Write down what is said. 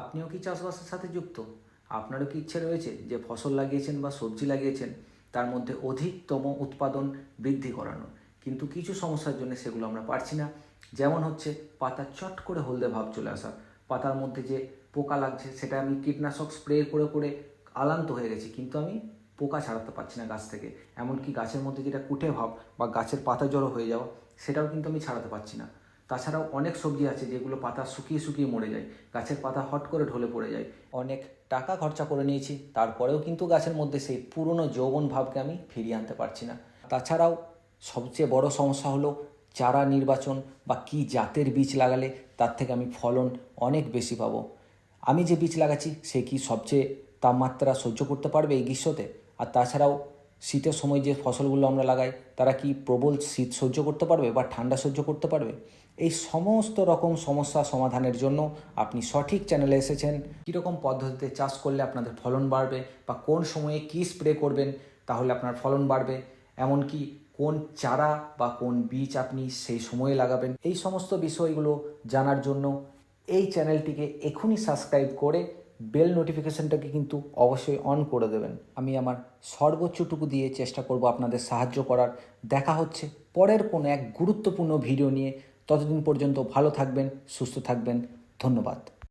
আপনিও কি চাষবাসের সাথে যুক্ত? আপনারও কি ইচ্ছে রয়েছে যে ফসল লাগিয়েছেন বা সবজি লাগিয়েছেন তার মধ্যে অধিকতম উৎপাদন বৃদ্ধি করানো, কিন্তু কিছু সমস্যার জন্য সেগুলো আমরা পারছি না। যেমন হচ্ছে পাতা চট করে হলদে ভাব চলে আসা, পাতার মধ্যে যে পোকা লাগছে সেটা আমি কীটনাশক স্প্রে করে করে আলান্ত হয়ে গেছি, কিন্তু আমি পোকা ছাড়াতে পারছি না গাছ থেকে। এমনকি গাছের মধ্যে যেটা কুটে ভাব বা গাছের পাতা জড়ো হয়ে যাওয়া, সেটাও কিন্তু আমি ছাড়াতে পারছি না। তাছাড়াও অনেক সবজি আছে যেগুলো পাতা শুকিয়ে শুকিয়ে মরে যায়, গাছের পাতা হট করে ঢলে পড়ে যায়। অনেক টাকা খরচা করে নিয়েছি, তারপরেও কিন্তু গাছের মধ্যে সেই পুরনো যৌবন ভাবকে আমি ফিরিয়ে আনতে পারছি না। তাছাড়াও সবচেয়ে বড় সমস্যা হলো চারা নির্বাচন বা কী জাতের বীজ লাগালে তার থেকে আমি ফলন অনেক বেশি পাবো। আমি যে বীজ লাগাচ্ছি সে কি সবচেয়ে তাপমাত্রা সহ্য করতে পারবে এই গ্রীষ্মতে? আর তাছাড়াও শীতের সময় যে ফসলগুলো আমরা লাগাই তারা কি প্রবল শীত সহ্য করতে পারবে বা ঠান্ডা সহ্য করতে পারবে? এই সমস্ত রকম সমস্যা সমাধানের জন্য আপনি সঠিক চ্যানেলে এসেছেন। কীরকম পদ্ধতিতে চাষ করলে আপনাদের ফলন বাড়বে বা কোন সময়ে কী স্প্রে করবেন তাহলে আপনার ফলন বাড়বে, এমনকি কোন চারা বা কোন বীজ আপনি সেই সময়ে লাগাবেন, এই সমস্ত বিষয়গুলো জানার জন্য এই চ্যানেলটিকে এখনই সাবস্ক্রাইব করে বেল নোটিফিকেশানটাকে কিন্তু অবশ্যই অন করে দেবেন। আমি আমার সর্বোচ্চটুকু দিয়ে চেষ্টা করব আপনাদের সাহায্য করার। দেখা হচ্ছে পরের কোনো এক গুরুত্বপূর্ণ ভিডিও নিয়ে। ততদিন পর্যন্ত ভালো থাকবেন, সুস্থ থাকবেন। ধন্যবাদ।